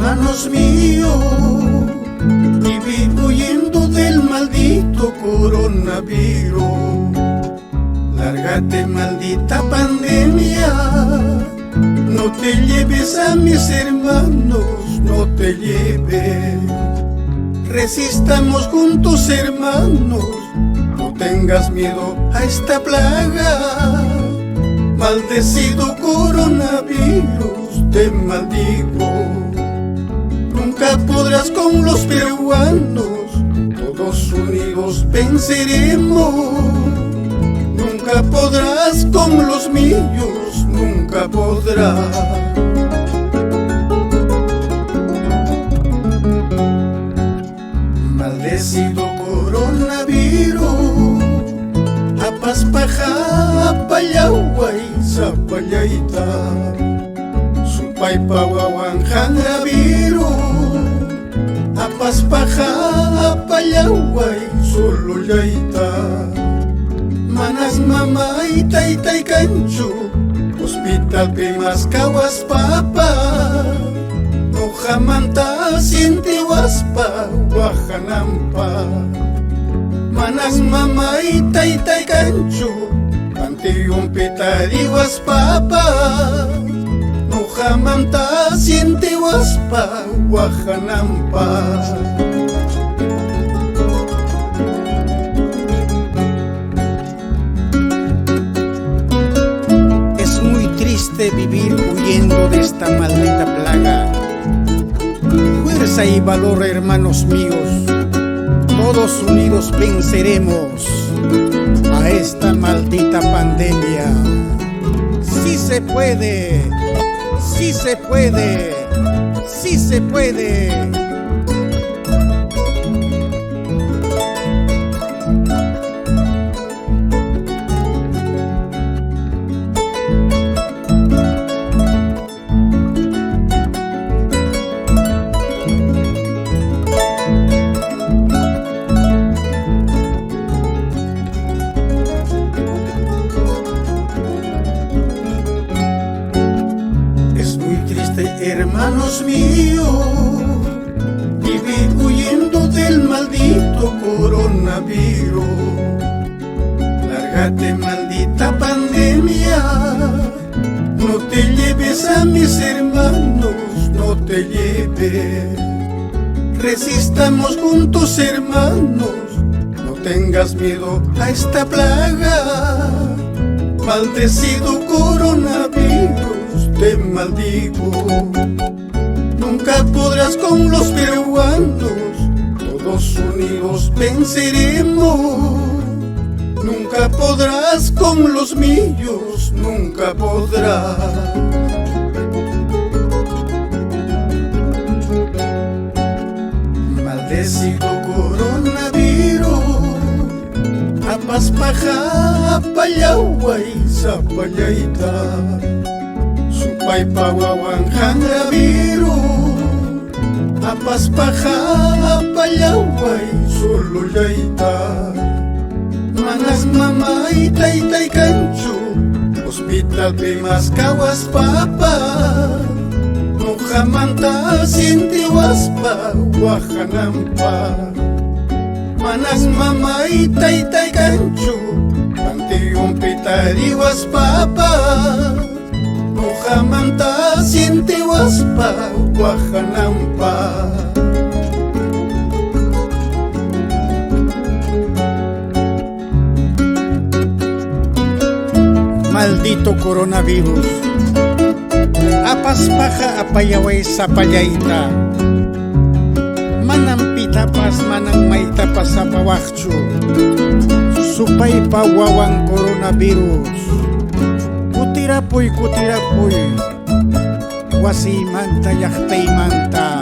hermanos míos, vivir huyendo del maldito coronavirus. Lárgate, maldita pandemia, no te lleves a mis hermanos, no te lleves. Resistamos juntos, hermanos, no tengas miedo a esta plaga. Maldecido coronavirus, te maldigo. Nunca podrás con los peruanos, todos unidos venceremos. Nunca podrás con los míos, nunca podrás. Maldecido coronavirus, apaspaja apayaway sapayaita, supay pawawan hangravirus, apaspaja apayaway suluyaita. Manas mamay taytay kanchu, hospital pimas kawas papa, nojamanta siente waspa wajanampa. Manas mamay taytay kanchu, panteón pitariwas papa, nojamanta siente waspa wajanampa. Vivir huyendo de esta maldita plaga. Fuerza y valor, hermanos míos, todos unidos venceremos a esta maldita pandemia. Sí se puede, sí se puede, sí se puede. Hermanos míos, vivir huyendo del maldito coronavirus. Lárgate, maldita pandemia, no te lleves a mis hermanos, no te lleves. Resistamos juntos, hermanos, no tengas miedo a esta plaga. Maldecido coronavirus, te maldigo. Nunca podrás con los peruanos, todos unidos venceremos. Nunca podrás con los míos, nunca podrás. Maldecido coronavirus, apaspaja apayaway sapayaita, supay pawawan hangravirus, apaspaja apayaway suluyaita. Manas mamay taytay kanchu, hospital pimas kawas papa, nojamanta siente waspa wajanampa. Manas mamay taytay kanchu, panteón pitariwas papa, nojamanta siente waspa wajanampa. Maldito coronavirus, apaspaja apayaway sapayaita. Manang pitapas, manang maitapas sa pawakchu, supay pawawang coronavirus. Kutirapoy, kutirapoy, wasimanta yaktay manta.